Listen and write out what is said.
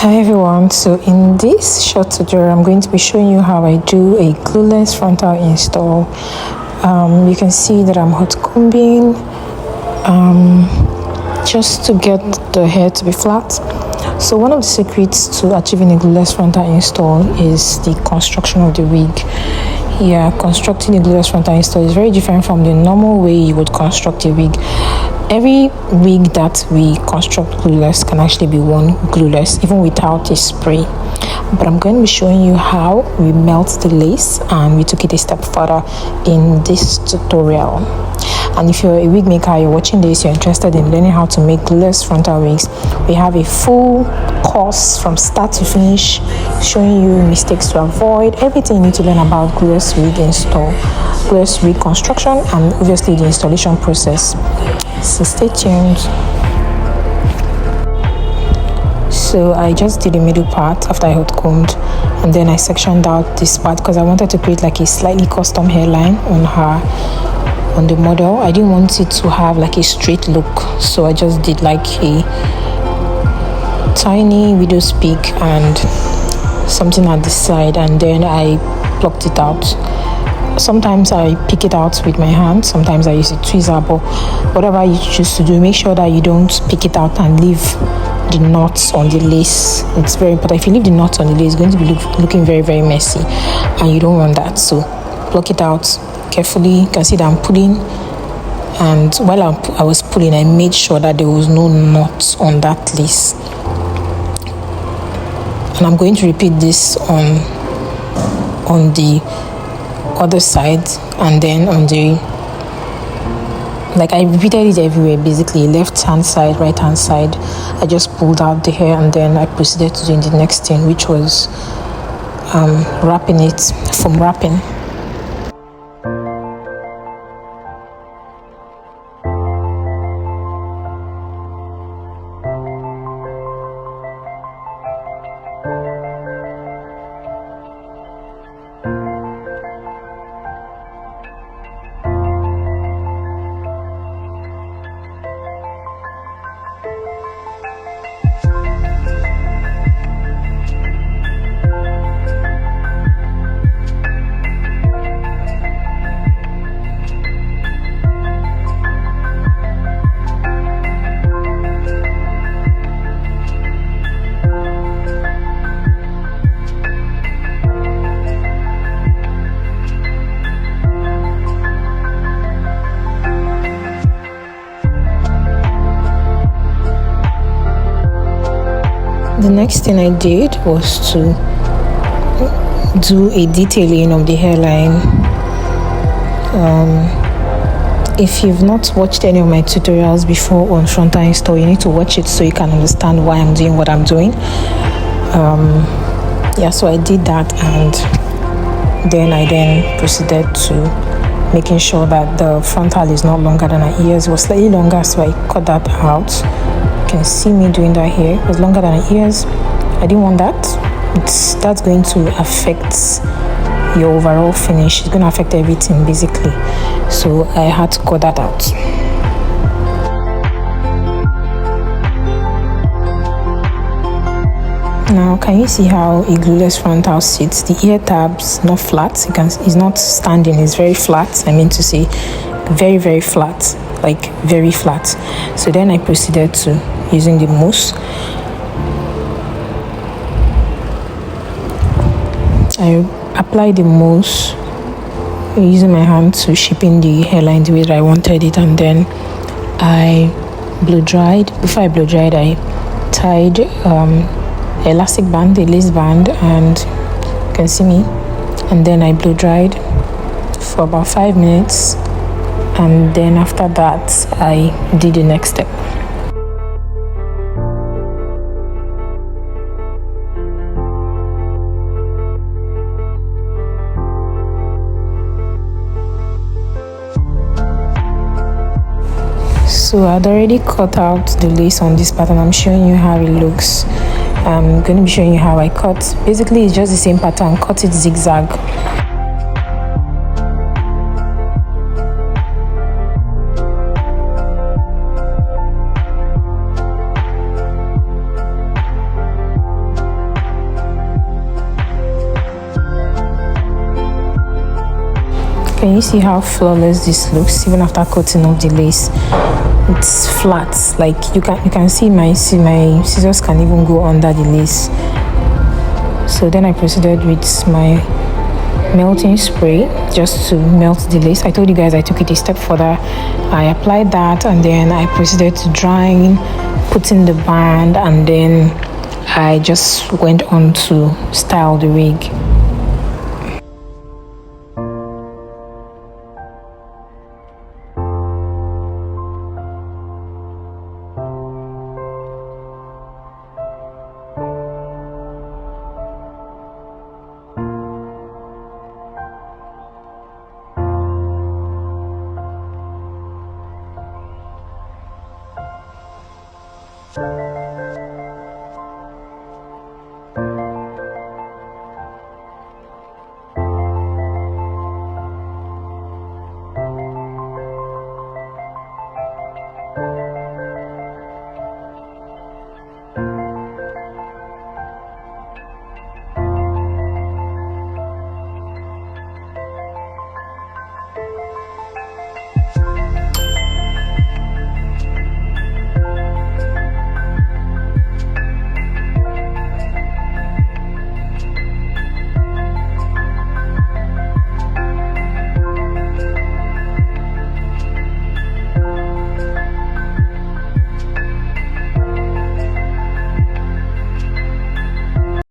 Hi everyone, so in this short tutorial I'm going to be showing you how I do a glueless frontal install. You can see that I'm hot combing just to get the hair to be flat. So one of the secrets to achieving a glueless frontal install is the construction of the wig. Constructing a glueless frontal install is very different from the normal way you would construct a wig. Every wig that we construct glueless can actually be worn glueless even without a spray, but I'm going to be showing you how we melt the lace, and we took it a step further in this tutorial. And if you're a wig maker, you're watching this, you're interested in learning how to make glueless frontal wigs, we have a full course from start to finish showing you mistakes to avoid, everything you need to learn about glueless wig install, glueless wig construction, and obviously the installation process. So stay tuned. So I just did the middle part after I hot combed, and then I sectioned out this part because I wanted to create like a slightly custom hairline on the model. I didn't want it to have like a straight look, so I just did like a tiny widow's peak and something at the side, and then I plucked it out. Sometimes I pick it out with my hand, sometimes I use a tweezer, but whatever you choose to do, make sure that you don't pick it out and leave the knots on the lace. It's very important. If you leave the knots on the lace, it's going to be looking very, very messy, and you don't want that. So pluck it out carefully. You can see that I'm pulling, and while I was pulling, I made sure that there was no knots on that lace. And I'm going to repeat this on the other side, and then on the, like, I repeated it everywhere, basically left hand side, right hand side. I just pulled out the hair, and then I proceeded to do the next thing, which was wrapping it, foam wrapping. The next thing I did was to do a detailing of the hairline. If you've not watched any of my tutorials before on frontal install, you need to watch it so you can understand why I'm doing what I'm doing. So I did that, and then I proceeded to making sure that the frontal is not longer than her ears. It was slightly longer, so I cut that out. You can see me doing that here. It was longer than her ears. I didn't want that. That's going to affect your overall finish. It's going to affect everything basically, so I had to cut that out. Now can you see how a glueless frontal sits? The ear tabs not flat. It's not standing, it's very flat. I mean to say very, very flat, like very flat. So then I proceeded to using the mousse. I applied the mousse using my hand to shape in the hairline the way that I wanted it, and then I blow dried. Before I blow dried, I tied elastic band, a lace band, and you can see me, and then I blow dried for about 5 minutes, and then after that I did the next step. So I'd already cut out the lace on this pattern. I'm showing you how it looks. I'm going to be showing you how I cut. Basically it's just the same pattern, cut it zigzag. Can you see how flawless this looks even after cutting off the lace? It's flat. Like you can see my scissors can even go under the lace. So then I proceeded with my melting spray just to melt the lace. I told you guys I took it a step further. I applied that and then I proceeded to drying, putting the band, and then I just went on to style the wig.